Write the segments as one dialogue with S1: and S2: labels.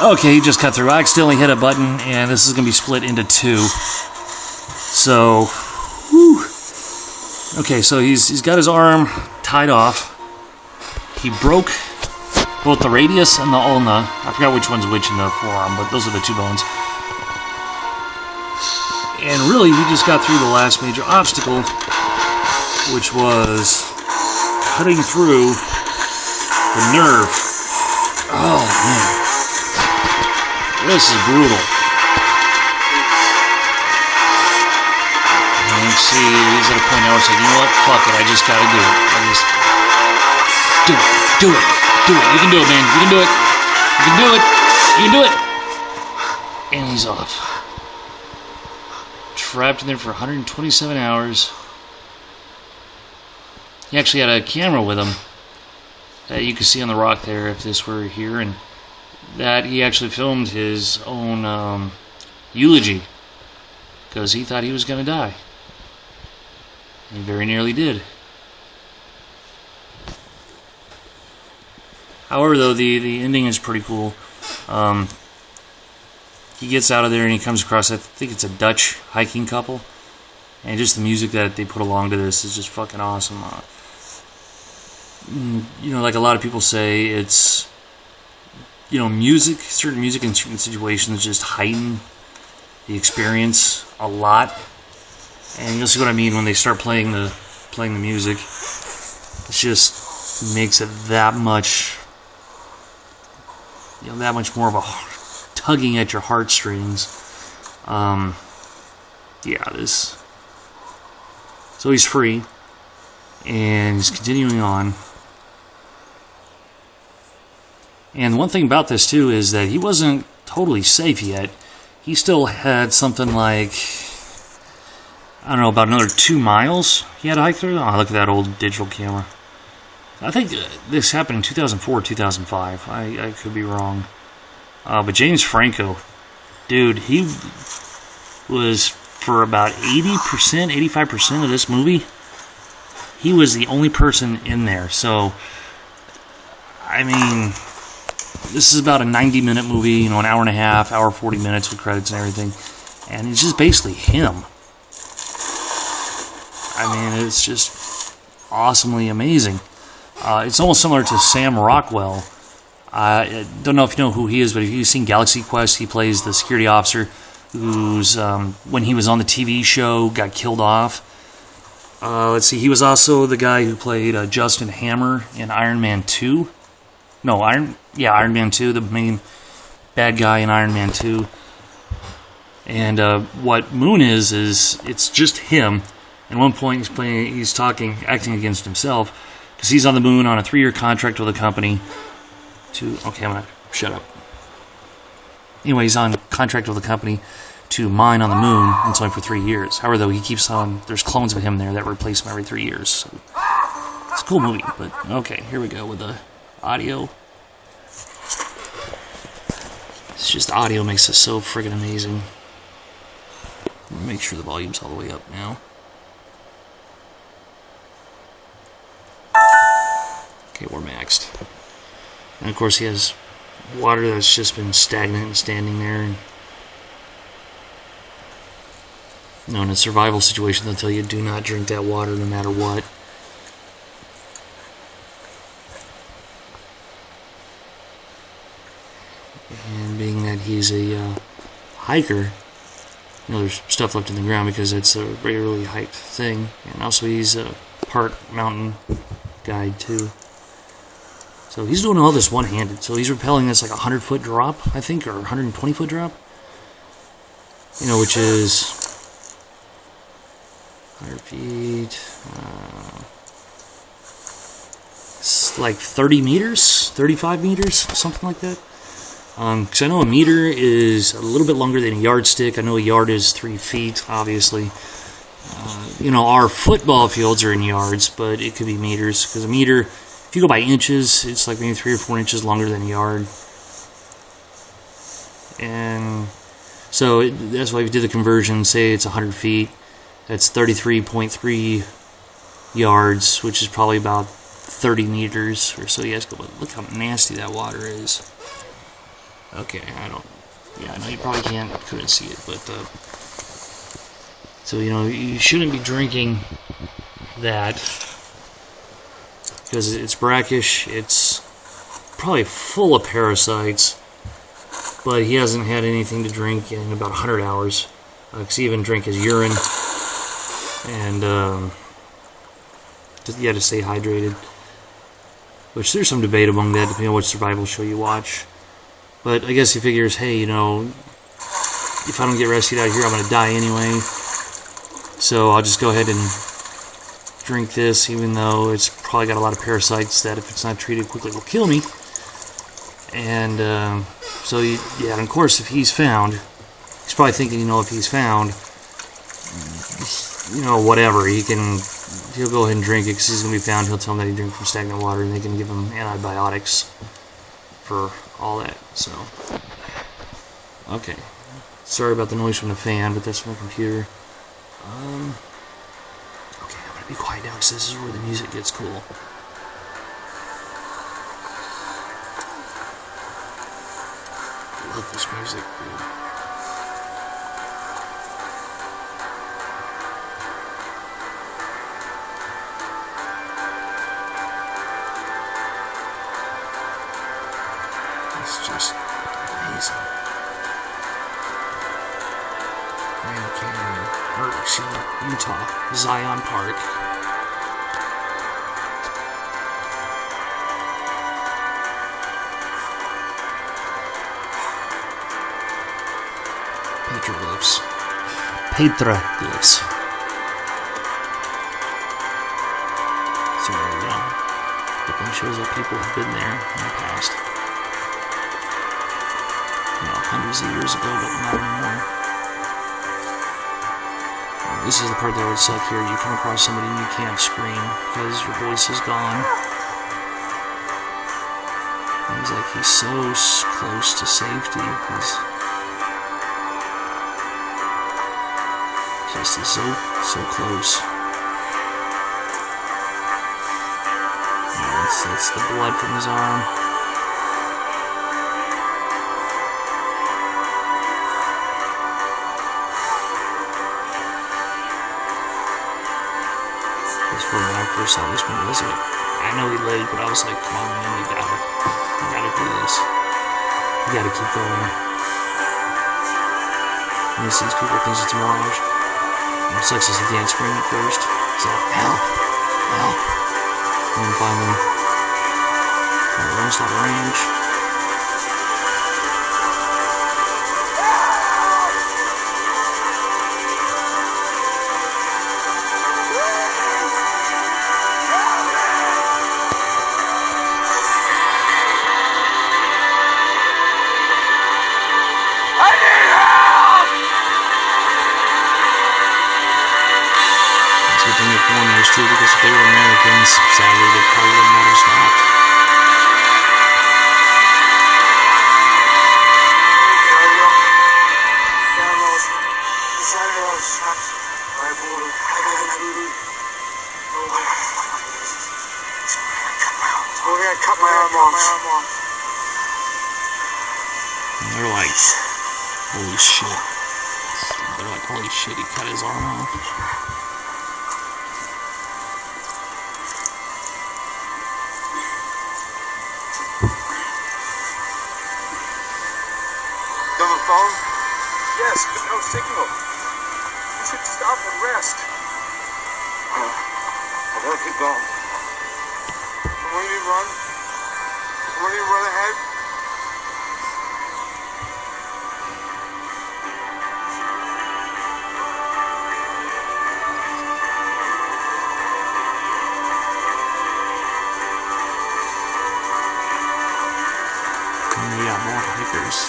S1: Okay, he just cut through. I accidentally hit a button, and this is going to be split into two. So, whew. Okay, so he's got his arm tied off. He broke both the radius and the ulna. I forgot which one's which in the forearm, but those are the two bones. And really, he just got through the last major obstacle, which was cutting through the nerve. Oh, man. This is brutal. And you see, he's at a point now where he's like, you know what? Fuck it, I just gotta do it. Do it. You can do it, man. You can do it. You can do it. You can do it. And he's off. Trapped in there for 127 hours. He actually had a camera with him that you can see on the rock there if this were here, and that he actually filmed his own eulogy because he thought he was going to die. He very nearly did. However, though, the ending is pretty cool. He gets out of there and he comes across, I think it's a Dutch hiking couple. And just the music that they put along to this is just fucking awesome. You know, like a lot of people say, it's, you know, music, certain music in certain situations just heighten the experience a lot. And you'll see what I mean when they start playing the music. It just makes it that much, you know, that much more of a tugging at your heartstrings. Yeah, this. So he's free, and he's continuing on. And one thing about this too is that he wasn't totally safe yet. He still had something like, I don't know, about another 2 miles he had to hike through. Oh, look at that old digital camera. I think this happened in 2004, 2005. I could be wrong. But James Franco, dude, he was, for about 80%, 85% of this movie, he was the only person in there. So, I mean, this is about a 90-minute movie, you know, an hour and a half, hour 40 minutes with credits and everything. And it's just basically him. I mean, it's just awesomely amazing. It's almost similar to Sam Rockwell. I don't know if you know who he is, but if you've seen Galaxy Quest, he plays the security officer who's, when he was on the TV show, got killed off. Let's see, he was also the guy who played Justin Hammer in Iron Man 2. No, Iron Man 2, the main bad guy in Iron Man 2. And what Moon is it's just him. At one point, he's acting against himself, because he's on the moon on a 3-year contract with a company. Okay, I'm gonna shut up. Anyway, he's on contract with a company to mine on the moon, and it's only for 3 years. However, though, he keeps on, there's clones of him there that replace him every 3 years. So it's a cool movie, but okay, here we go with the audio. It's just the audio makes it so friggin' amazing. Make sure the volume's all the way up now. Okay, we're maxed. And of course he has water that's just been stagnant and standing there. And, you know, in a survival situation, they'll tell you do not drink that water no matter what. And being that he's a hiker, you know, there's stuff left in the ground because it's a rarely hiked thing. And also he's a part mountain guide too. So he's doing all this one-handed. So he's rappelling this like a 100-foot drop, I think, or 120-foot drop. You know, which is 100 feet. It's like 30 meters, 35 meters, something like that. Because I know a meter is a little bit longer than a yardstick. I know a yard is 3 feet, obviously. You know, our football fields are in yards, but it could be meters. Because a meter, if you go by inches, it's like maybe 3 or 4 inches longer than a yard. And so that's why we did the conversion. Say it's 100 feet. That's 33.3 yards, which is probably about 30 meters or so. You guys go, look how nasty that water is. Okay, I don't. Yeah, I know you probably couldn't see it, but so you shouldn't be drinking that because it's brackish. It's probably full of parasites, but he hasn't had anything to drink in about 100 hours. Because he even drank his urine, and he had to stay hydrated. Which there's some debate among that, depending on what survival show you watch. But I guess he figures, hey, if I don't get rescued out here, I'm going to die anyway. So I'll just go ahead and drink this, even though it's probably got a lot of parasites that if it's not treated quickly will kill me. And and of course, if he's found, he's probably thinking, if he's found, whatever, he'll go ahead and drink it because he's going to be found. He'll tell them that he drank from stagnant water, and they can give him antibiotics for all that. So, okay. Sorry about the noise from the fan, but that's my computer. Okay, I'm going to be quiet now because this is where the music gets cool. I love this music, dude. It's just amazing. Grand Canyon, Utah, Zion Park. Petroglyphs. So there you go. Definitely shows that people have been there in the past. Hundreds of years ago, but not anymore. This is the part that would suck here. You come across somebody and you can't scream because your voice is gone. And he's like, he's so close to safety. He's so close. That's the blood from his arm. When I first saw this one, I know he lived, but I was like, come on, man, you gotta do this. You gotta keep going. And he sees people, thinks it's a mirage. And it sucks as he can't scream at first. He's like, help, help. And then finally, runs out of range. Too, because if they were Americans, sadly, they probably wouldn't let us not.
S2: Cut my arm off.
S1: And they're like, holy shit. They're like, holy shit, he cut his arm off.
S2: Phone? Yes, but no signal. You should stop and rest. I gotta keep going. When you run ahead.
S1: And we got more hikers.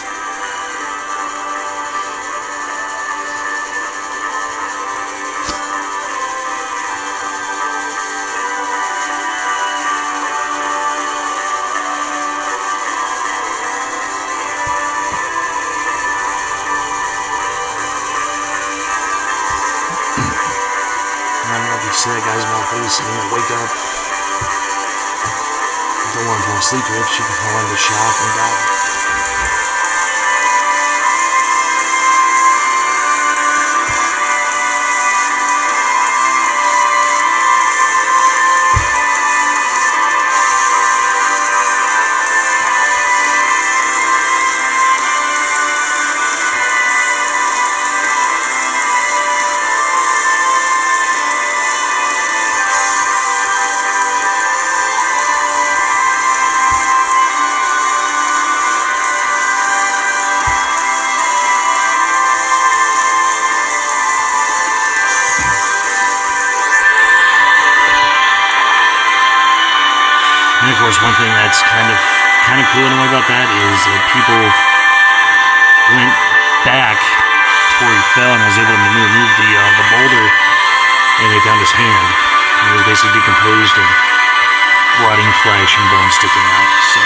S1: See that guy's mouth face and he'll wake up. Don't want to fall asleep here. She can fall into shock and die. course, one thing that's kind of cool in a way about that is that people went back to where he fell and was able to remove the boulder, and they found his hand. It was basically decomposed and rotting flesh and bones sticking out. So